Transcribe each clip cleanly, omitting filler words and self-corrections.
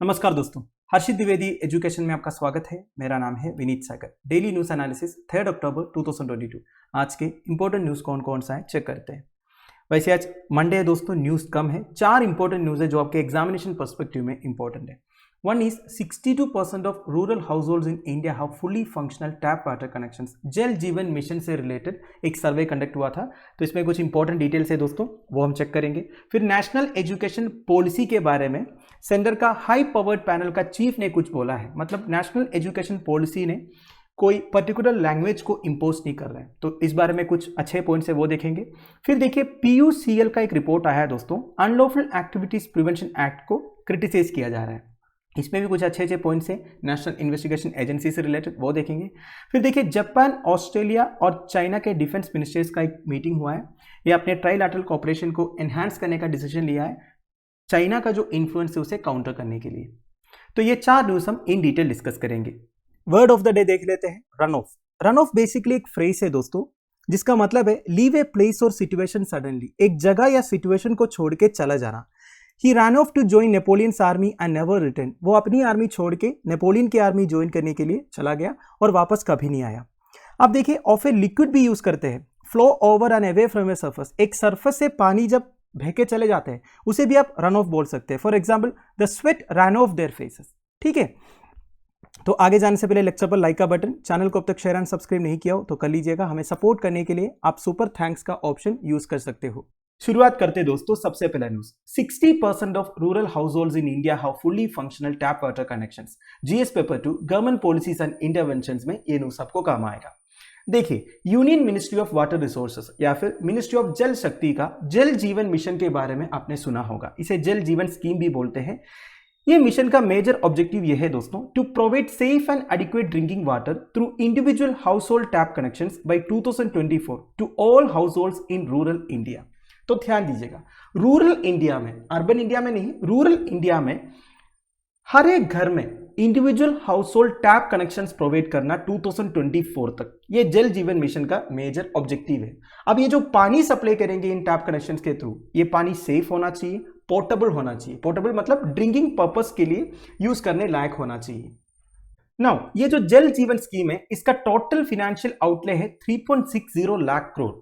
नमस्कार दोस्तों, हर्षित द्विवेदी एजुकेशन में आपका स्वागत है। मेरा नाम है विनीत सागर। डेली न्यूज एनालिसिस 3 अक्टूबर 2022। आज के इंपॉर्टेंट न्यूज कौन कौन सा है चेक करते हैं। वैसे आज मंडे है दोस्तों, न्यूज कम है। 4 इंपॉर्टेंट न्यूज है जो आपके एग्जामिनेशन पर्सपेक्टिव में इंपॉर्टेंट है। One is 62% of rural households in India have fully functional tap water connections। जल जीवन मिशन से रिलेटेड एक सर्वे कंडक्ट हुआ था, तो इसमें कुछ इंपॉर्टेंट डिटेल्स है दोस्तों, वो हम चेक करेंगे। फिर नेशनल एजुकेशन पॉलिसी के बारे में सेंटर का हाई पावर्ड पैनल का चीफ ने कुछ बोला है। मतलब नेशनल एजुकेशन पॉलिसी ने कोई पर्टिकुलर लैंग्वेज को इम्पोज नहीं कर रहे हैं, तो इस बारे में कुछ अच्छे पॉइंट्स है वो देखेंगे। फिर देखिए PUCL का एक रिपोर्ट आया है दोस्तों, अनलॉफुल एक्टिविटीज प्रिवेंशन एक्ट को क्रिटिसाइज किया जा रहा है। इसमें भी कुछ अच्छे पॉइंट्स हैं नेशनल इन्वेस्टिगेशन एजेंसी से रिलेटेड, वो देखेंगे। फिर देखिए जापान, ऑस्ट्रेलिया और चाइना के डिफेंस मिनिस्टर्स का एक मीटिंग हुआ है। ये अपने ट्राइलैटरल कोऑपरेशन को एनहांस करने का डिसीजन लिया है, चाइना का जो इन्फ्लुएंस है उसे काउंटर करने के लिए। तो ये 4 न्यूज हम इन डिटेल डिस्कस करेंगे। वर्ड ऑफ द डे देख लेते हैं, run of. Run of basically एक फ्रेज है दोस्तों, जिसका मतलब है लीव ए प्लेस और सिचुएशन सडनली, एक जगह या सिचुएशन को छोड़ के चला जाना। He ran off to join Napoleon's army and never returned। वो अपनी आर्मी छोड़ के नेपोलियन की आर्मी ज्वाइन करने के लिए चला गया और वापस कभी नहीं आया। अब देखिए ऑफ ए लिक्विड भी यूज करते हैं, flow over and away from a surface. एक सरफेस से पानी जब बह के चले जाते हैं उसे भी आप रन ऑफ बोल सकते हैं। For example the sweat run of their faces. ठीक है, तो आगे जाने से पहले लेक्चर पर लाइक का बटन, चैनल को अब तक शेयर एंड सब्सक्राइब नहीं किया हो तो कर लीजिएगा। हमें सपोर्ट करने के लिए आप सुपर थैंक्स का ऑप्शन यूज कर सकते हो। शुरुआत करते दोस्तों, सबसे पहला news, 60% of rural households in India have fully functional tap water connections. GS paper 2 government policies and interventions में ये न्यूज आपको काम आएगा। देखिए union ministry of water resources या फिर मिनिस्ट्री ऑफ जल शक्ति का जल जीवन मिशन के बारे में आपने सुना होगा। इसे जल जीवन स्कीम भी बोलते हैं। ये मिशन का मेजर ऑब्जेक्टिव यह है दोस्तों, to provide safe and adequate drinking water through individual household tap connections by 2024 to all household in rural India. तो ध्यान दीजिएगा, रूरल इंडिया में, अर्बन इंडिया में नहीं, रूरल इंडिया में हर एक घर में individual household tap connections provide करना 2024 तक, ये जल जीवन मिशन का मेजर ऑब्जेक्टिव है। अब ये जो पानी सप्लाई करेंगे इन टैप कनेक्शंस के थ्रू, ये पानी सेफ होना चाहिए, पोर्टेबल होना चाहिए। पोर्टेबल मतलब ड्रिंकिंग पर्पस के लिए यूज करने लायक होना चाहिए। नाउ ये जो जल जीवन स्कीम है, इसका टोटल फाइनेंशियल आउटले है 3.60 लाख करोड़,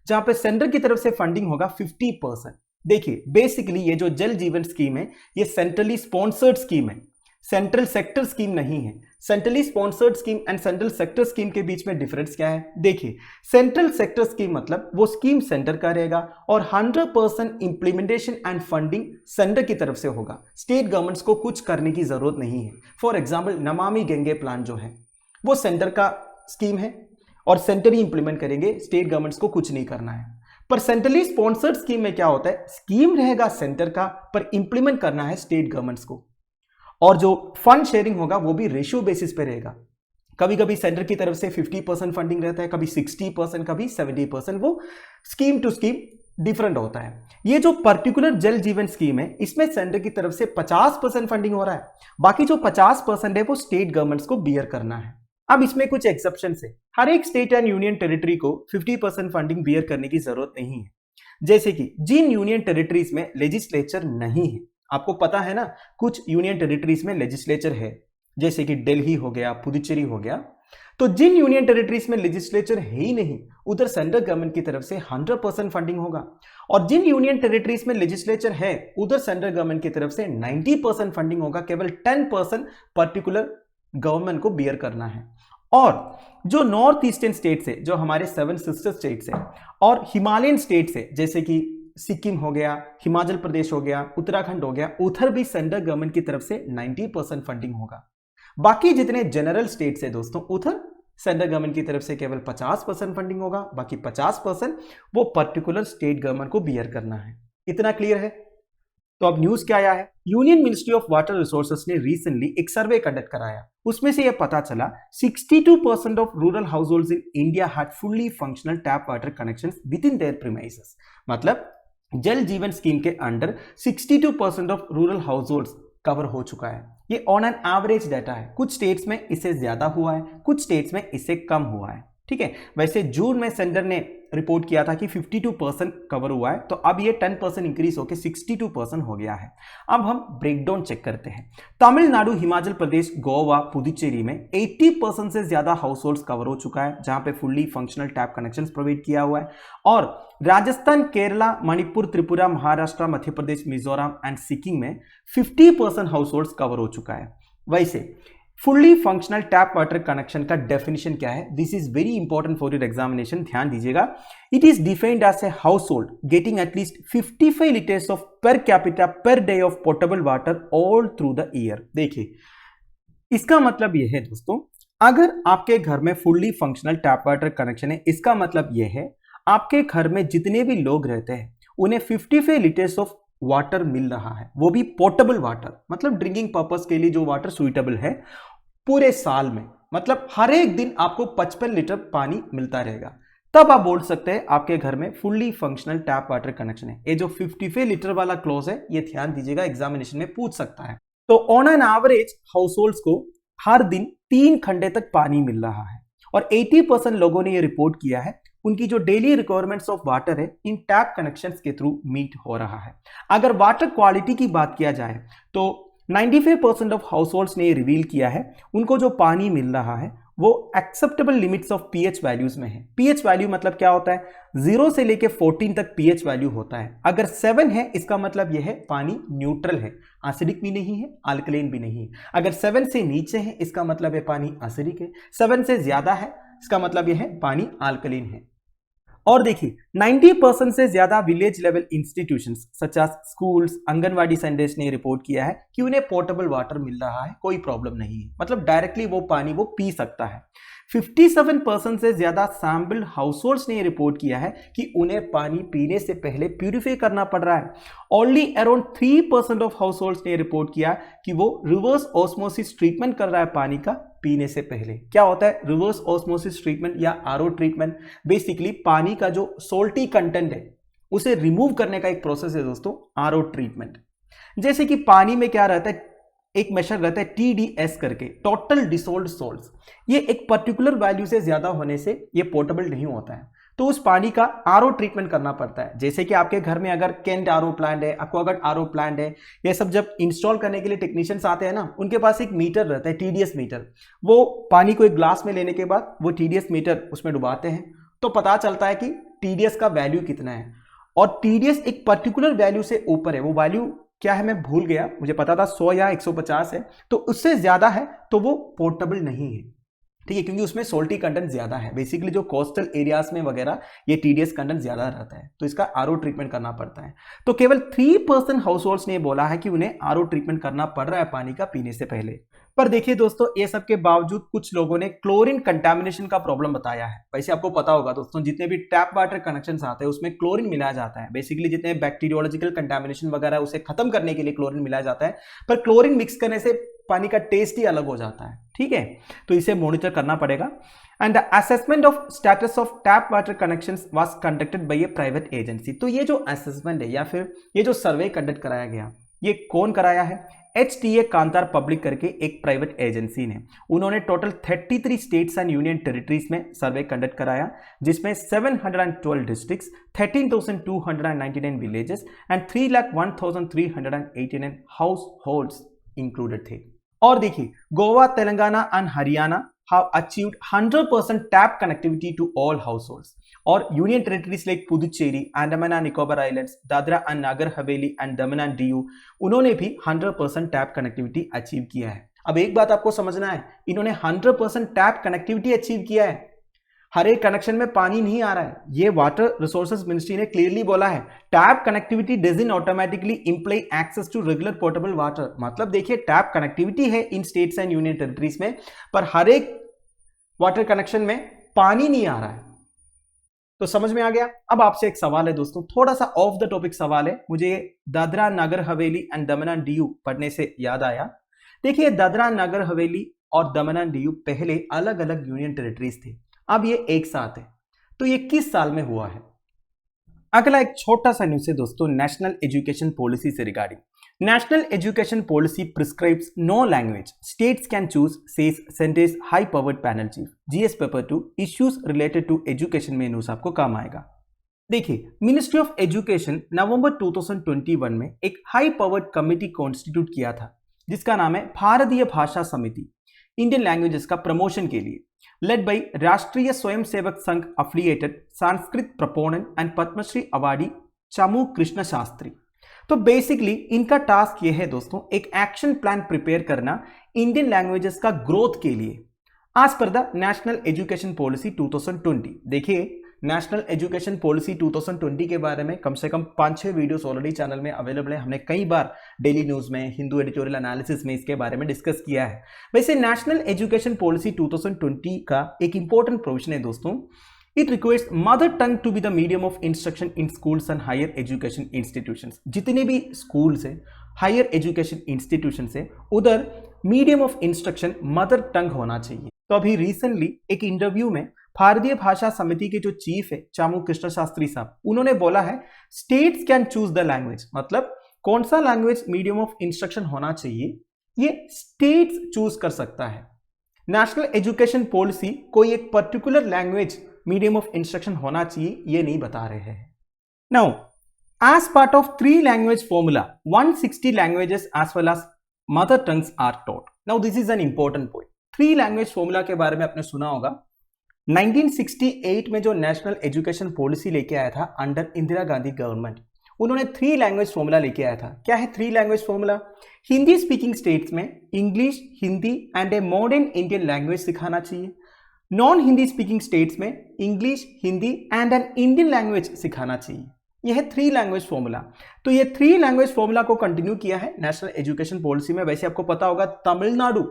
जहां पे सेंटर की तरफ से फंडिंग होगा 50%। देखिए बेसिकली ये जो जल जीवन स्कीम है, ये सेंट्रली स्पॉन्सर्ड स्कीम है, सेंट्रल सेक्टर स्कीम नहीं है। Centrally sponsored scheme and central sector scheme के बीच में डिफरेंस क्या है? देखिए सेंट्रल सेक्टर स्कीम मतलब वो स्कीम सेंटर का रहेगा और 100% इंप्लीमेंटेशन एंड फंडिंग सेंटर की तरफ से होगा। स्टेट गवर्नमेंट्स को कुछ करने की जरूरत नहीं है। For example Namami Gange plan जो है वो सेंटर का स्कीम है और सेंटर ही इंप्लीमेंट करेंगे, स्टेट गवर्नमेंट्स को कुछ नहीं करना है। पर सेंट्रली स्पॉन्सर्ड स्कीम में क्या होता है, स्कीम रहेगा सेंटर का पर इंप्लीमेंट करना है स्टेट गवर्नमेंट्स को, और जो फंड शेयरिंग होगा वो भी रेशियो बेसिस पे रहेगा। कभी कभी सेंटर की तरफ से 50% फंडिंग रहता है, कभी 60%, कभी 70%, वो स्कीम टू स्कीम डिफरेंट होता है। ये जो पर्टिकुलर जल जीवन स्कीम है, इसमें सेंटर की तरफ से 50% फंडिंग हो रहा है, बाकी जो 50% है वो स्टेट गवर्नमेंट्स को बियर करना है। अब इसमें कुछ एक्सेप्शन है, हर एक स्टेट एंड यूनियन टेरिटरी को 50% फंडिंग बियर करने की जरूरत नहीं है। जैसे कि जिन यूनियन टेरिटरीज में लेजिस्लेचर नहीं है, आपको पता है ना कुछ यूनियन टेरिटरीज में लेजिस्लेचर है, जैसे कि दिल्ली हो गया, पुदुचेरी हो गया, तो जिन यूनियन टेरिटरीज में लेजिस्लेचर है ही नहीं, उधर सेंट्रल गवर्नमेंट की तरफ से 100% फंडिंग होगा, और जिन यूनियन टेरिटरीज में लेजिस्लेचर है उधर सेंट्रल गवर्नमेंट की तरफ से 90% फंडिंग होगा, केवल 10% पर्टिकुलर गवर्नमेंट को बियर करना है। और जो नॉर्थ ईस्टर्न स्टेट्स है, जो हमारे 7 सिस्टर स्टेट्स है, और हिमालयन स्टेट्स है, जैसे कि सिक्किम हो गया, हिमाचल प्रदेश हो गया, उत्तराखंड हो गया, उधर भी सेंट्रल गवर्नमेंट की तरफ से 90% फंडिंग होगा। बाकी जितने जनरल स्टेट्स है दोस्तों, उधर सेंट्रल गवर्नमेंट की तरफ से केवल 50% फंडिंग होगा, बाकी 50% वो पर्टिकुलर स्टेट गवर्नमेंट को बियर करना है। इतना क्लियर है? तो अब न्यूज क्या आया है, union ministry of water resources ने रिसेंटली एक सर्वे कंडक्ट कराया। उसमें से यह पता चला 62% of rural households in India had fully functional tap water connections with in their premises. मतलब जल जीवन स्कीम के under 62% of rural households cover हो चुका है। ये ऑन एन एवरेज डाटा है, कुछ स्टेट्स में इससे ज्यादा हुआ है, कुछ स्टेट्स में इससे कम हुआ है। ठीक है, वैसे जून में सेंटर ने रिपोर्ट किया था कि 52% कवर हुआ है, तो अब ये 10% इंक्रीज होकर 62% हो गया है। अब हम ब्रेकडाउन चेक करते हैं। तमिलनाडु, हिमाचल प्रदेश, गोवा, पुदुचेरी में 80% से ज्यादा हाउस होल्ड कवर हो चुका है, जहां पे fully functional tap connection provide किया हुआ है। और राजस्थान, केरला, मणिपुर, त्रिपुरा, महाराष्ट्र, मध्य प्रदेश, मिजोरम एंड सिक्किम में 50% हाउस होल्ड कवर हो चुका है। वैसे fully functional tap water connection का डेफिनेशन क्या है? This is very important for your examination, ध्यान दीजिएगा। It is defined as a household getting at least 55 litres of per capita per day of portable water all through the year. देखिए, इसका मतलब यह है दोस्तों, अगर आपके घर में fully functional tap water connection है, इसका मतलब यह है आपके घर में जितने भी लोग रहते हैं उन्हें 55 लीटर्स ऑफ वाटर मिल रहा है, वो भी पोर्टेबल वाटर, मतलब ड्रिंकिंग पर्पस के लिए जो वाटर सुइटेबल है पूरे साल में, मतलब हर एक दिन आपको 55 लीटर पानी मिलता रहेगा। तब आप बोल सकते हैं आपके घर में fully functional tap water connection है। ये जो 55 लीटर वाला क्लॉज है, ये ध्यान दीजिएगा, एग्जामिनेशन में पूछ सकता है। तो on an average house holds को हर दिन 3 घंटे तक पानी मिल रहा है, और 80% लोगों ने ये रिपोर्ट किया है उनकी जो डेली रिक्वायरमेंट्स ऑफ वाटर है इन टैप कनेक्शंस के थ्रू मीट हो रहा है। अगर वाटर क्वालिटी की बात किया जाए तो 95% ऑफ हाउस होल्ड्स ने रिवील किया है उनको जो पानी मिल रहा है वो acceptable limits of pH values में है। पीएच वैल्यू मतलब क्या होता है? 0 से लेके 14 तक पीएच वैल्यू होता है। अगर 7 है, इसका मतलब यह है पानी न्यूट्रल है, एसिडिक भी नहीं है, अल्कलेन भी नहीं है। अगर 7 से नीचे है, इसका मतलब है पानी एसिडिक है। 7 से ज्यादा है, इसका मतलब यह है पानी अल्कलीन है। और देखिए, 90% से ज्यादा village level institutions such as schools, anganwadi centres ने रिपोर्ट किया है कि उन्हें पोर्टेबल वाटर मिल रहा है, कोई प्रॉब्लम नहीं है, मतलब डायरेक्टली वो पानी वो पी सकता है। 57% से ज्यादा सैम्पल्ड हाउसहोल्ड्स ने रिपोर्ट किया है कि उन्हें पानी पीने से पहले प्यूरिफाई करना पड़ रहा है। ओनली अराउंड 3% ऑफ हाउसहोल्ड्स ने रिपोर्ट किया कि वो रिवर्स ऑस्मोसिस ट्रीटमेंट कर रहा है पानी का पीने से पहले। क्या होता है रिवर्स ऑस्मोसिस ट्रीटमेंट या आरओ ट्रीटमेंट? बेसिकली पानी का जो सोल्टी कंटेंट है उसे रिमूव करने का एक प्रोसेस है दोस्तों, आरओ ट्रीटमेंट। जैसे कि पानी में क्या रहता है, एक मेजर रहता है TDS करके, टोटल डिसोल्व्ड सॉल्ट्स। ये एक पर्टिकुलर वैल्यू से ज्यादा होने से ये पोर्टेबल नहीं होता है, तो उस पानी का आरओ ट्रीटमेंट करना पड़ता है। जैसे कि आपके घर में अगर केंट आरओ प्लांट है, एक्वागार्ड आरओ प्लांट है, ये सब जब इंस्टॉल करने के लिए टेक्नीशियंस आते हैं ना, उनके पास एक मीटर रहता है, TDS मीटर। वो पानी को एक ग्लास में लेने के बाद वो TDS मीटर उसमें डुबाते हैं, तो पता चलता है कि TDS का वैल्यू कितना है। और TDS एक पर्टिकुलर वैल्यू से ऊपर है, वो वैल्यू क्या है मैं भूल गया, मुझे पता था 100 या 150 है, तो उससे ज्यादा है तो वो पोर्टेबल नहीं है, ठीक है, क्योंकि उसमें सोल्टी कंटेंट ज्यादा है। बेसिकली जो कोस्टल एरियाज में वगैरह ये TDS कंटेंट ज्यादा रहता है, तो इसका आरओ ट्रीटमेंट करना पड़ता है। तो केवल 3% हाउसहोल्ड्स ने बोला है कि उन्हें आरओ ट्रीटमेंट करना पड़ रहा है पानी का पीने से पहले। पर देखिए दोस्तों, ये सब के बावजूद कुछ लोगों ने क्लोरीन कंटामिनेशन का प्रॉब्लम बताया है। वैसे आपको पता होगा दोस्तों, जितने भी टैप वाटर कनेक्शंस आते हैं उसमें क्लोरीन मिलाया जाता है। बेसिकली जितने बैक्टीरियोलॉजिकल कंटामिनेशन वगैरह उसे खत्म करने के लिए क्लोरीन मिलाया जाता है, पर क्लोरीन मिक्स करने से पानी का टेस्ट ही अलग हो जाता है, ठीक है, तो इसे मॉनिटर करना पड़ेगा। And the assessment of status of tap water connections was conducted by A private agency. तो ये जो असेसमेंट है या फिर ये जो सर्वे कंडक्ट कराया गया, ये कौन कराया है? HTA कांतार पब्लिक करके एक प्राइवेट एजेंसी ने। उन्होंने total 33 states and union territories में सर्वे कंडक्ट कराया, जिसमें 712 districts, 13,299 villages and 3,01,389 house holds included थे। और देखिए, Goa, Telangana and Haryana have achieved 100% tap connectivity to all households. और union territories like Puducherry, Andaman and Nicobar islands, Dadra and Nagar Haveli and Daman and Diu, उन्होंने भी 100% टैप कनेक्टिविटी अचीव किया है। अब एक बात आपको समझना है, इन्होंने 100% टैप कनेक्टिविटी अचीव किया है, हर एक कनेक्शन में पानी नहीं आ रहा है। ये वाटर रिसोर्सेज मिनिस्ट्री ने क्लियरली बोला है, tap connectivity doesn't automatically imply access to regular portable water. मतलब देखिए, टैप कनेक्टिविटी है in states and union territories में, पर हर एक वाटर कनेक्शन में पानी नहीं आ रहा है। तो समझ में आ गया। अब आपसे एक सवाल है दोस्तों, थोड़ा सा ऑफ द टॉपिक सवाल है, मुझे Dadra Nagar Haveli and Daman and Diu पढ़ने से याद आया। देखिए, दादरा नगर हवेली और दमन एंड दीव पहले अलग अलग यूनियन टेरिटरीज थे, अब ये एक साथ है। तो ये किस साल में हुआ है? अगला एक छोटा सा न्यूज़ है दोस्तों, नेशनल एजुकेशन पॉलिसी से regarding. National education policy prescribes no language. States can choose, says Centre's high-powered panel chief. GS paper 2 issues related to education में न्यूज आपको काम आएगा। देखिए, मिनिस्ट्री ऑफ एजुकेशन नवंबर 2021 में एक हाई पावर्ड कमिटी कॉन्स्टिट्यूट किया था जिसका नाम है भारतीय भाषा समिति, इंडियन लैंग्वेजेस का प्रमोशन के लिए, led by Rashtriya Swayamsevak Sangh affiliated Sanskrit proponent and Padmashri awardee Chamu Krishna Shastri. तो बेसिकली इनका टास्क ये है दोस्तों, एक एक्शन प्लान प्रिपेयर करना इंडियन लैंग्वेजेस का ग्रोथ के लिए आज पर द नेशनल एजुकेशन पॉलिसी 2020। देखिए, नेशनल एजुकेशन पॉलिसी 2020 के बारे में कम से कम 5-6 वीडियोस ऑलरेडी चैनल में अवेलेबल है। हमने कई बार डेली न्यूज में, हिंदू एडिटोरियल एनालिसिस में इसके बारे में डिस्कस किया है। वैसे नेशनल एजुकेशन पॉलिसी 2020 का एक इंपॉर्टेंट प्रोविजन है दोस्तों, it requires mother tongue to be the medium of instruction in schools and higher education institutions. जितने भी स्कूल्स है, हायर एजुकेशन इंस्टीट्यूशन है, उधर medium of instruction mother tongue होना चाहिए। तो अभी रिसेंटली एक इंटरव्यू में भारतीय भाषा समिति के जो चीफ है चामू कृष्ण शास्त्री साहब, उन्होंने बोला है states can choose the language, मतलब कौन सा लैंग्वेज मीडियम ऑफ इंस्ट्रक्शन होना चाहिए ये स्टेट्स चूज कर सकता है। नेशनल एजुकेशन पॉलिसी कोई एक particular language medium of instruction होना चाहिए ये नहीं बता रहे हैं। Now as part of 3 language formula 160 languages as well as mother tongues are taught. Now this is an important point. 3 language formula के बारे में आपने सुना होगा। 1968 में जो नेशनल एजुकेशन पॉलिसी लेके आया था अंडर इंदिरा गांधी गवर्नमेंट, उन्होंने 3 लैंग्वेज फॉर्मूला लेके आया था। क्या है 3 language formula? Hindi speaking states में English, Hindi and a modern Indian language सिखाना चाहिए। नॉन हिंदी स्पीकिंग स्टेट्स में English, Hindi and an Indian language सिखाना चाहिए। यह है 3 लैंग्वेज फॉर्मूला। तो ये 3 लैंग्वेज फॉर्मूला को कंटिन्यू किया है नेशनल एजुकेशन पॉलिसी में। वैसे आपको पता होगा तमिलनाडु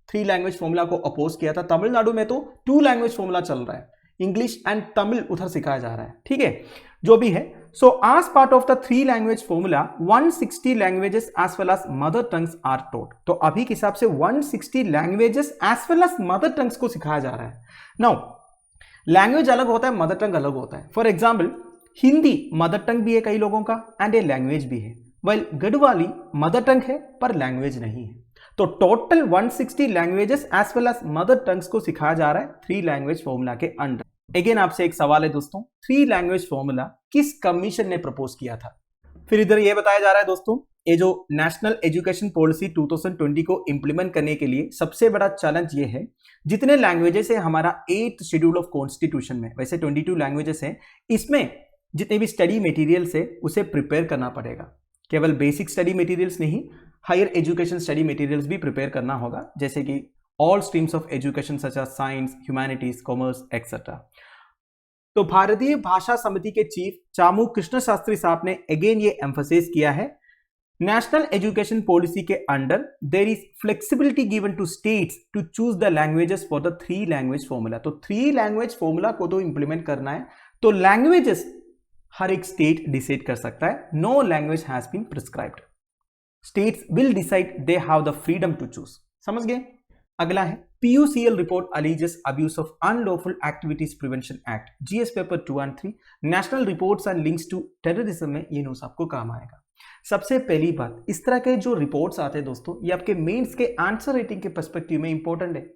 3 लैंग्वेज फॉर्मूला को अपोज किया था। तमिलनाडु में तो 2 लैंग्वेज फॉर्मूला चल रहा है, इंग्लिश एंड तमिल उधर सिखाया जा रहा है। ठीक है, जो भी है। So as part of the 3 language formula 160 languages as well as mother tongues are taught. तो अभी के हिसाब से 160 languages as well as mother tongues को सिखाया जा रहा है। नाउ लैंग्वेज अलग होता है, मदर टंग अलग होता है। For example Hindi mother tongue भी है कई लोगों का एंड ए लैंग्वेज भी है, वेल गढ़वाली मदर टंग है पर लैंग्वेज नहीं है। तो total 160 languages as well as mother tongues को सिखाया जा रहा है 3 लैंग्वेज फॉर्मूला के अंडर। अगेन आपसे एक सवाल है दोस्तों, 3 लैंग्वेज फॉर्मूला किस कमीशन ने प्रपोज किया था? फिर इधर यह बताया जा रहा है दोस्तों, ये जो नेशनल एजुकेशन पॉलिसी 2020 को इंप्लीमेंट करने के लिए सबसे बड़ा चैलेंज ये है, जितने लैंग्वेजेस है हमारा 8th शेड्यूल ऑफ कॉन्स्टिट्यूशन में, वैसे 22 लैंग्वेजेस है, इसमें जितने भी स्टडी मटेरियल्स है उसे प्रिपेयर करना पड़ेगा। केवल बेसिक स्टडी मटेरियल्स नहीं, हायर एजुकेशन स्टडी मटेरियल्स भी प्रिपेयर करना होगा, जैसे कि all streams of education such as science, humanities, commerce etcetera. तो भारतीय भाषा समिति के चीफ चामू कृष्ण शास्त्री साहब ने अगेन ये एम्फसाइज किया है, नेशनल एजुकेशन पॉलिसी के under there is flexibility given to states to choose the languages for the 3 language formula. तो 3 लैंग्वेज फॉर्मूला को तो इंप्लीमेंट करना है, तो लैंग्वेजेस हर एक स्टेट डिसाइड कर सकता है। No language has been prescribed, states will decide, they have the freedom to choose. समझ गए? अगला है PUCL report alleges abuse of unlawful activities prevention act, GS paper 2 and 3, national reports and links to terrorism में ये news आपको काम आएगा। सबसे पहली बात, इस तरह के जो रिपोर्ट्स आते हैं दोस्तों, ये आपके मेंस के आंसर राइटिंग के पर्सपेक्टिव में इंपॉर्टेंट है।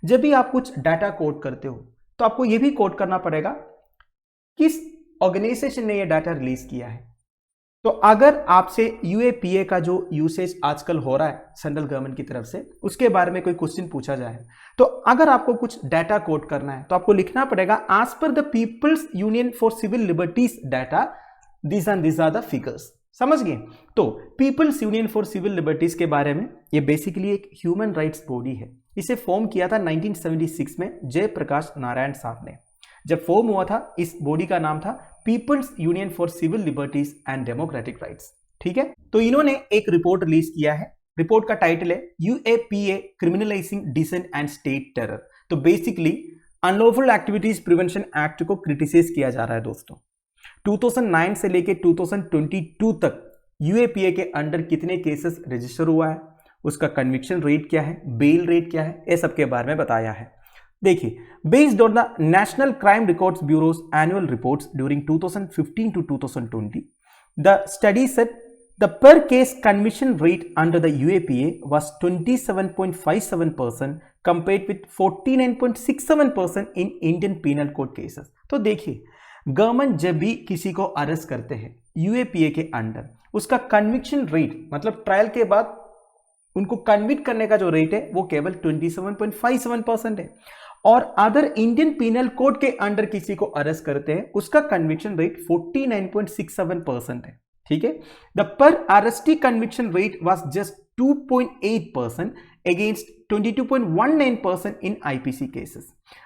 जब भी आप कुछ डाटा कोड करते हो तो आपको ये भी कोड करना पड़ेगा किस ऑर्गेनाइजेशन ने ये डाटा रिलीज किया है। तो अगर आपसे UAPA का जो यूसेज आजकल हो रहा है सेंट्रल गवर्नमेंट की तरफ से, उसके बारे में कोई क्वेश्चन पूछा जाए, तो अगर आपको कुछ डाटा कोड करना है तो आपको लिखना पड़ेगा as per the people's union for civil liberties data this and this are the figures. समझ गए? तो people's union for civil liberties के बारे में, ये बेसिकली एक ह्यूमन राइट्स बॉडी है। इसे फॉर्म किया था 1976 में जयप्रकाश नारायण साहब ने। जब फॉर्म हुआ था, इस बॉडी का नाम था people's union for civil liberties and democratic rights. ठीक है, तो इन्होंने एक रिपोर्ट रिलीज किया है। रिपोर्ट का टाइटल है UAPA criminalizing dissent and state terror. तो basically unlawful activities prevention act को क्रिटिसाइज किया जा रहा है दोस्तों। 2009 से लेके 2022 तक UAPA के अंडर कितने केसेस रजिस्टर हुआ है, उसका कन्विक्शन रेट क्या है, बेल रेट क्या है, ये सब के बारे में बताया है। देखिए, based on the national crime records bureaus annual reports during 2015 to 2020, the study set The per case conviction rate under the UAPA was 27.57% compared with 49.67% in Indian Penal Code cases. तो देखिए, गवर्नमेंट जब भी किसी को arrest करते हैं UAPA के under, उसका कन्विक्शन रेट मतलब ट्रायल के बाद उनको कन्विक्ट करने का जो रेट है वो केवल 27.57% है। और अदर इंडियन पीनल कोड के अंडर किसी को अरेस्ट करते हैं उसका कन्विक्शन रेट 49.67% है। ठीक है, the per arrestee conviction rate was just 2.8% against 22.19% in IPC cases.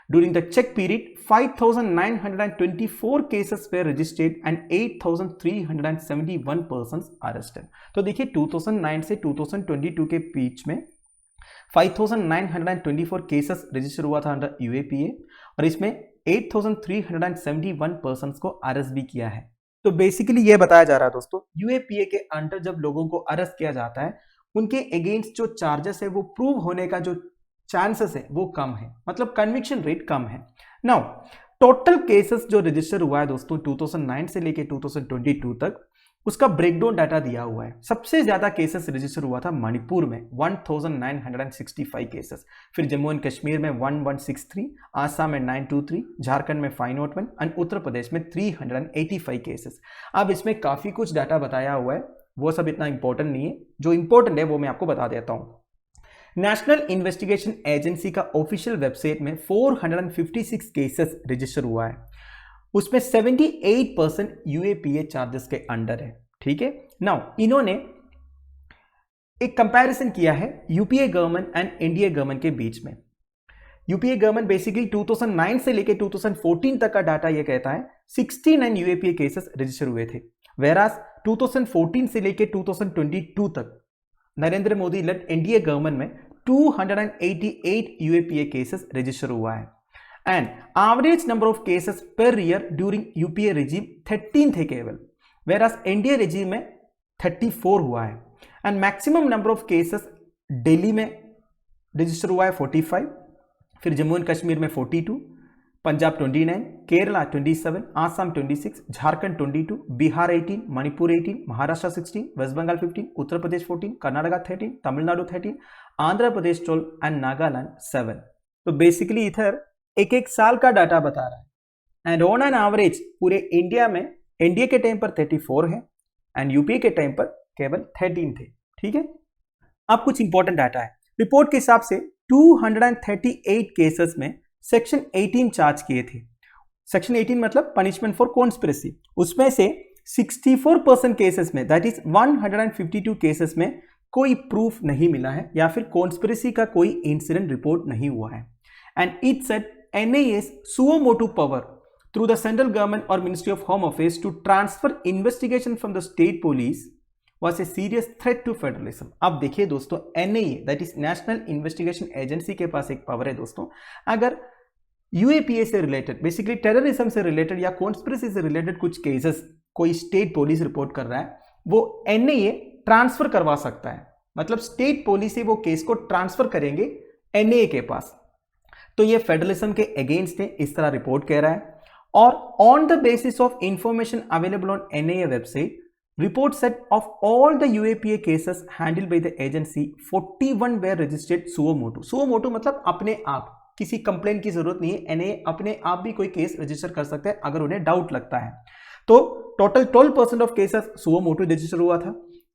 During the check period, 5,924 cases were registered and 8,371 persons arrested. तो देखिए 2009 से 2022 के बीच में 5,924 केसेस रजिस्टर हुआ था अंडर यूएपीए और इसमें 8,371 पर्सन्स को अरेस्ट भी किया है। तो बेसिकली ये बताया जा रहा है दोस्तों, यूएपीए के अंडर जब लोगों को अरेस्ट किया जाता है उनके अगेंस्ट जो चार्जेस है वो प्रूव होने का जो चांसेस है वो कम है, मतलब कन्विक्शन रेट कम है। नाउ टोटल केसेस जो रजिस्टर हुआ है दोस्तों 2009 से लेके 2022 तक, उसका ब्रेकडाउन डाटा दिया हुआ है। सबसे ज्यादा केसेस रजिस्टर हुआ था मणिपुर में 1965 केसेस, फिर जम्मू एंड कश्मीर में 1163, आसाम में 923, झारखंड में 501 एंड उत्तर प्रदेश में 385 केसेस। अब इसमें काफी कुछ डाटा बताया हुआ है, वो सब इतना इंपॉर्टेंट नहीं है, जो इंपॉर्टेंट है वो मैं आपको बता देता हूं। नेशनल इन्वेस्टिगेशन एजेंसी का ऑफिशियल वेबसाइट में 456 केसेस रजिस्टर हुआ है, उसमें 78% यूएपीए चार्जेस के अंडर है। ठीक है, नाउ इन्होंने एक कंपैरिजन किया है UPA government and NDA government के बीच में। यूपीए गवर्नमेंट बेसिकली 2009 से लेके 2014 तक का डाटा ये कहता है 69 यूएपीए केसेस रजिस्टर हुए थे, वेरास 2014 से लेके 2022 तक Narendra Modi led NDA government में 288 यूएपीए केसेस रजिस्टर हुआ है and average number of cases per year during UPA regime 13 थे केवल, वेरास एनडीए रेजिम में 34 हुआ है and maximum number of cases Delhi में रजिस्टर हुआ है 45, फिर जम्मू एंड कश्मीर में 42, पंजाब 29, केरला 27, आसाम 26, झारखंड 22, बिहार 18, मणिपुर 18, महाराष्ट्र 16, वेस्ट बंगाल 15, उत्तर प्रदेश 14, कर्नाटका 13, तमिलनाडु 13, आंध्र प्रदेश 12 एंड नागालैंड 7। तो बेसिकली इधर एक एक साल का डाटा बता रहा है एंड ऑन एन एवरेज पूरे इंडिया में एनडीए के टाइम पर 34 है एंड यूपीए के टाइम पर केवल 13 थे। ठीक है, अब कुछ इंपॉर्टेंट डाटा है। रिपोर्ट के हिसाब से 238 केसेस में सेक्शन 18 चार्ज किए थे। सेक्शन 18 मतलब पनिशमेंट फॉर कॉन्स्पिरेसी, उसमें से 64% केसेस में दैट इज 152 केसेस में कोई प्रूफ नहीं मिला है या फिर कॉन्स्पिरेसी का कोई इंसिडेंट रिपोर्ट नहीं हुआ है and it said NIA's suo motu power through the central government or Ministry of Home Affairs to transfer investigation from the state police was a serious threat to federalism। अब देखिए दोस्तों, NIA that is national investigation agency के पास एक power है दोस्तों, अगर UAPA से related basically terrorism से रिलेटेड या कॉन्स्पिरेसी से रिलेटेड कुछ केसेस कोई स्टेट पुलिस रिपोर्ट कर रहा है, वो NIA ट्रांसफर करवा सकता है, मतलब स्टेट पुलिस से वो केस को ट्रांसफर करेंगे NIA के पास। तो ये फेडरलिज्म के अगेंस्ट है, इस तरह रिपोर्ट कह रहा है। और on the basis of information available on NIA website, report said of all the UAPA cases handled by the agency 41 were registered suo motu। suo motu मतलब अपने आप, किसी कंप्लेन की जरूरत नहीं है, NIA अपने आप भी कोई केस रजिस्टर कर सकते हैं अगर उन्हें डाउट लगता है। तो total 12% of cases suo motu register हुआ था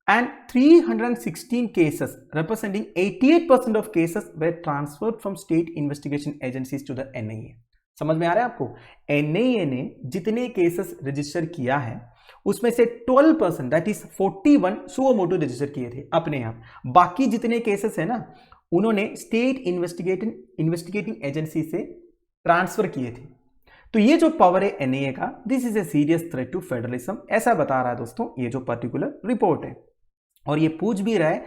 and 316 cases representing 88% of cases were transferred from state investigation agencies to the NIA। समझ में आ रहा है आपको? NIA ने जितने केसेस रजिस्टर किया है उसमें से 12% that is 41 suo motu register किए थे अपने आप, बाकी जितने केसेस है ना उन्होंने स्टेट इन्वेस्टिगेटिंग एजेंसी से ट्रांसफर किए थे। तो ये जो पावर है NIA का, this is a serious threat to federalism, ऐसा बता रहा है दोस्तों ये जो पर्टिकुलर रिपोर्ट है। और ये पूछ भी रहा है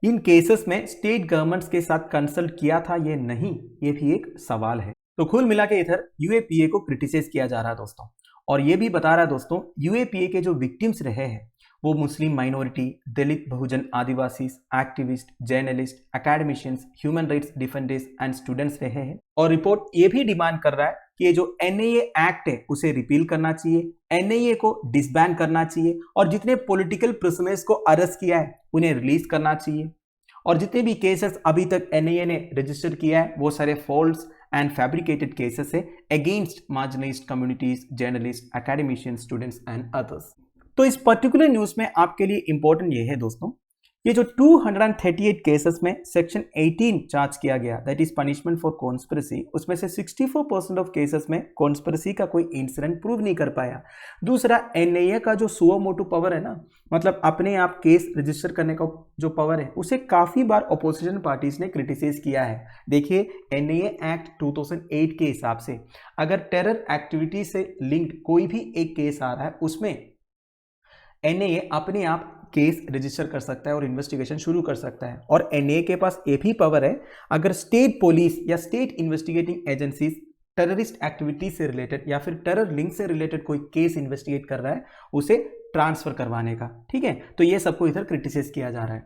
इन केसेस में स्टेट गवर्नमेंट्स के साथ कंसल्ट किया था ये नहीं, ये भी एक सवाल है। तो कुल मिला के इधर यूएपीए को क्रिटिसाइज किया जा रहा है दोस्तों, और ये भी बता रहा है दोस्तों यूएपीए के जो विक्टिम्स रहे हैं वो मुस्लिम minority, Dalit, Bahujan, Adivasi, activist, journalist, academicians, human rights defenders and students रहे हैं। और रिपोर्ट ये भी डिमांड कर रहा है कि ये जो एनआईए एक्ट है उसे रिपील करना चाहिए, एनआईए को डिसबैन करना चाहिए, और जितने पॉलिटिकल प्रिजनर्स को अरेस्ट किया है उन्हें रिलीज करना चाहिए। और जितने भी केसेस अभी तक एनआईए ने रजिस्टर किया है वो सारे फॉल्स एंड फैब्रिकेटेड केसेस है against marginalised communities, journalist, academicians, students and others. तो इस पर्टिकुलर न्यूज में आपके लिए इंपॉर्टेंट ये है दोस्तों, ये जो 238 केसेस में सेक्शन 18 चार्ज किया गया, that is punishment for conspiracy, उसमें से 64% ऑफ केसेस में कॉन्स्पिरेसी का कोई इंसिडेंट प्रूव नहीं कर पाया। दूसरा, एनआईए का जो सुओ मोटो पावर है ना, मतलब अपने आप केस रजिस्टर करने का जो पावर है, उसे काफी बार अपोजिशन पार्टीज ने क्रिटिसाइज किया है। देखिए, एनआईए एक्ट 2008 के हिसाब से अगर टेरर एक्टिविटी से लिंक्ड कोई भी एक केस आ रहा है, उसमें एनआईए अपने आप केस रजिस्टर कर सकता है और इन्वेस्टिगेशन शुरू कर सकता है। और एनआईए के पास ये भी पावर है, अगर स्टेट पुलिस या state investigating agencies terrorist activity से रिलेटेड या फिर टेरर लिंक से रिलेटेड कोई केस इन्वेस्टिगेट कर रहा है, उसे ट्रांसफर करवाने का। ठीक है, तो ये सबको इधर क्रिटिसाइज किया जा रहा है।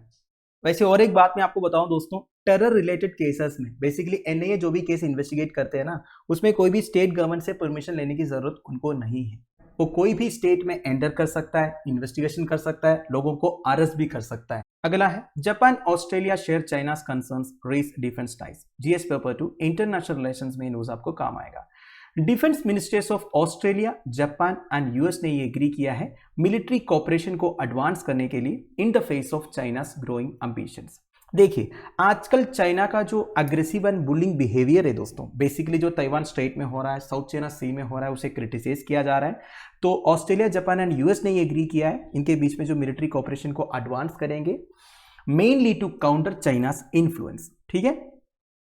वैसे और एक बात मैं आपको बताऊं दोस्तों, टेरर रिलेटेड केसेस में बेसिकली एनआईए जो भी केस इन्वेस्टिगेट करते हैं ना, उसमें कोई भी स्टेट गवर्नमेंट से परमिशन लेने की जरूरत उनको नहीं है। वो कोई भी स्टेट में एंटर कर सकता है, इन्वेस्टिगेशन कर सकता है, लोगों को अरेस्ट भी कर सकता है। अगला है, Japan Australia share China's concerns raise defence ties, GS paper 2 international relations में न्यूज आपको काम आएगा। Defence ministers of Australia, Japan and US ने ये एग्री किया है मिलिट्री कोऑपरेशन को एडवांस करने के लिए in the face of China's growing ambitions. देखिए, आजकल चाइना का जो अग्रेसिव एंड बुलिंग बिहेवियर है दोस्तों, बेसिकली जो ताइवान स्ट्रेट में हो रहा है, साउथ चाइना सी में हो रहा है, उसे क्रिटिसाइज किया जा रहा है। तो ऑस्ट्रेलिया, जापान एंड यूएस ने ये एग्री किया है, इनके बीच में जो मिलिट्री कोऑपरेशन को एडवांस करेंगे, mainly to counter China's influence. ठीक है,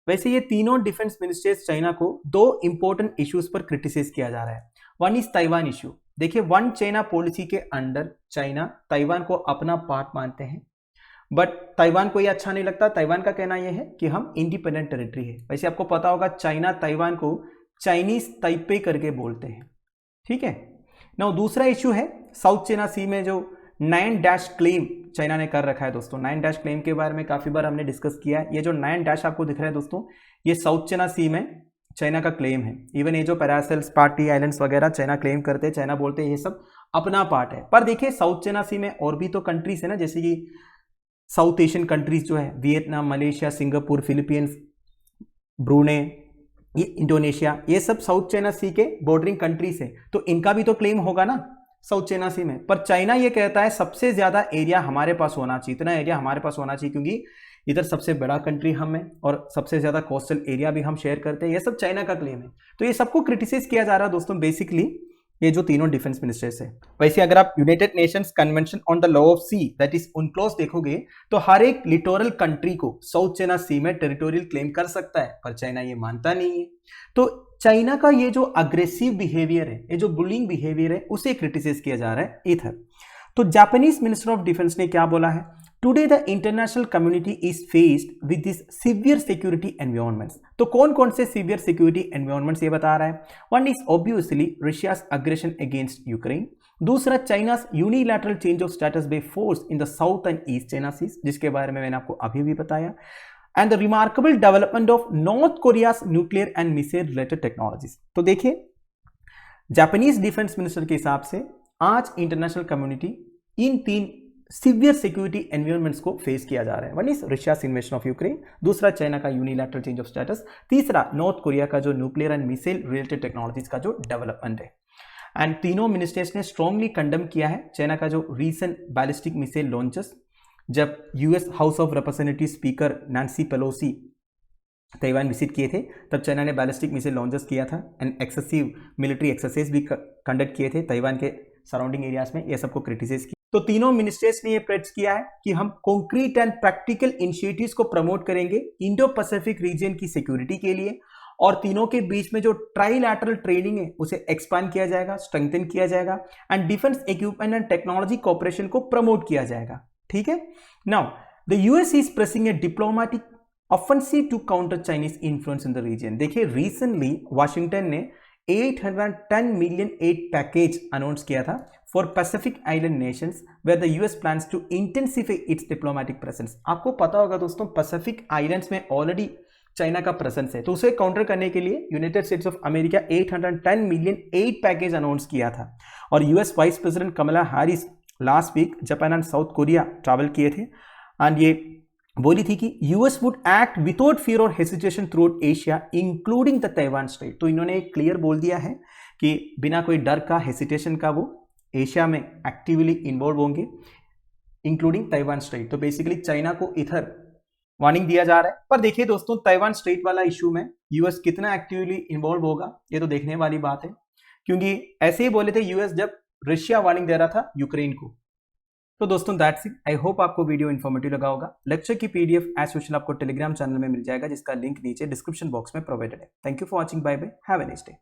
वैसे ये तीनों डिफेंस मिनिस्टर्स चाइना को दो इंपॉर्टेंट इश्यूज पर क्रिटिसाइज किया जा रहा है। One is Taiwan issue. देखिए, वन चाइना पॉलिसी के अंडर चाइना ताइवान को अपना पार्ट मानते हैं, बट ताइवान को ये अच्छा नहीं लगता। ताइवान का कहना यह है कि हम इंडिपेंडेंट टेरिटरी है। वैसे आपको पता होगा, चाइना ताइवान को चाइनीज ताइपे करके बोलते हैं। ठीक है, नाउ दूसरा इश्यू है साउथ चाइना सी में जो 9 क्लेम चाइना ने कर रखा है दोस्तों। 9 क्लेम के बारे में काफी बार हमने डिस्कस किया है। ये जो 9 आपको दिख रहा है दोस्तों, ये साउथ चाइना सी में चाइना का क्लेम है। इवन ये जो पैरासेल्स, पार्टी आइलैंड्स वगैरह चाइना क्लेम करते हैं, चाइना बोलते हैं ये सब अपना पार्ट है। पर देखिए, साउथ चाइना सी में और भी तो कंट्रीज है ना, जैसे कि साउथ एशियन कंट्रीज जो है, वियतनाम, मलेशिया, सिंगापुर, फिलीपींस, ब्रूने, ये इंडोनेशिया, ये सब साउथ चाइना सी के बॉर्डरिंग कंट्रीज है। तो इनका भी तो क्लेम होगा ना साउथ चाइना सी में। पर चाइना ये कहता है सबसे ज्यादा एरिया हमारे पास होना चाहिए, इतना एरिया हमारे पास होना चाहिए, क्योंकि इधर सबसे बड़ा कंट्री हम है और सबसे ज्यादा कोस्टल एरिया भी हम शेयर करते हैं। ये सब चाइना का क्लेम है। तो ये सबको क्रिटिसाइज किया जा रहा है दोस्तों, बेसिकली ये जो तीनों डिफेंस मिनिस्टर्स है। वैसे अगर आप United Nations Convention on the law of sea, that is UNCLOS देखोगे, तो हर एक लिटोरल कंट्री को साउथ चाइना सी में टेरिटोरियल क्लेम कर सकता है, पर चाइना ये मानता नहीं है। तो चाइना का ये जो अग्रेसिव बिहेवियर है, ये जो बुलिंग बिहेवियर है, उसे क्रिटिसाइज किया जा रहा है इधर। तो जापानीज मिनिस्टर ऑफ डिफेंस ने क्या बोला है, today the international community is faced with this severe security environments. तो कौन कौन से सिवियर सिक्योरिटी एनवायरनमेंट्स ये बता रहा है। One is obviously Russia's aggression against Ukraine. दूसरा, China's unilateral change of status by force in the South and East China seas, जिसके बारे में मैंने आपको अभी भी बताया। And the remarkable development of North Korea's nuclear and missile related technologies. तो देखिए, जापानीज डिफेंस मिनिस्टर के हिसाब से आज international community in 3 severe security environments को फेस किया जा रहा है। One is Russia's invasion of Ukraine, दूसरा चाइना का यूनिलैटरल चेंज ऑफ स्टेटस, तीसरा नॉर्थ कोरिया का जो nuclear and missile related technologies का जो डेवलपमेंट है। एंड तीनों मिनिस्टर्स ने स्ट्रांगली कंडेम किया है चाइना का जो रीसेंट बैलिस्टिक मिसाइल लॉन्चेस। जब US house of representative speaker Nancy Pelosi Taiwan visit किए थे, तब चाइना ने बैलिस्टिक मिसाइल लॉन्चेस किया था एंड एक्सेसिव मिलिट्री एक्सरसाइज भी कंडक्ट किए थे ताइवान के सराउंडिंग एरियाज में। ये सबको क्रिटिसाइज किया। तो तीनों मिनिस्टर्स ने ये प्लेड्स किया है कि हम कॉन्क्रीट एंड प्रैक्टिकल इनिशिएटिव्स को प्रमोट करेंगे इंडो पैसिफिक रीजन की सिक्योरिटी के लिए, और तीनों के बीच में जो ट्राइलैटरल ट्रेडिंग है उसे एक्सपांड किया जाएगा, स्ट्रेंथन किया जाएगा, and defence equipment and technology cooperation को प्रमोट किया जाएगा। ठीक है, now the US is pressing a diplomatic offensive to counter Chinese influence in the region. देखिए, रिसेंटली वाशिंगटन ने $810 मिलियन एड पैकेज अनाउंस किया था for Pacific Island nations where the US plans to intensify its diplomatic presence। आपको पता होगा दोस्तों Pacific islands में already China का प्रेजेंस है, तो उसे काउंटर करने के लिए United States of America 810 million aid package announce किया था। और US vice president Kamala Harris last week Japan and South Korea travel किए थे एंड ये बोली थी कि US would act without fear और hesitation throughout Asia including the Taiwan Strait. तो इन्होंने एक क्लियर बोल दिया है कि बिना कोई डर का, हेसिटेशन का वो एशिया में एक्टिवली इन्वॉल्व होंगे इंक्लूडिंग ताइवान स्ट्रेट। तो बेसिकली चाइना को इधर वार्निंग दिया जा रहा है। पर देखिए दोस्तों, ताइवान स्ट्रेट वाला इशू में यूएस कितना एक्टिवली इन्वॉल्व होगा ये तो देखने वाली बात है, क्योंकि ऐसे ही बोले थे यूएस जब रशिया वार्निंग दे रहा था यूक्रेन को। तो दोस्तों दैट्स इट। आई होप आपको वीडियो इन्फॉर्मेटिव लगा होगा। लेक्चर की पीडीएफ एज यूजुअल आपको टेलीग्राम चैनल में मिल जाएगा, जिसका लिंक नीचे डिस्क्रिप्शन बॉक्स में प्रोवाइडेड है। Thank you for watching. Bye bye, have a nice day.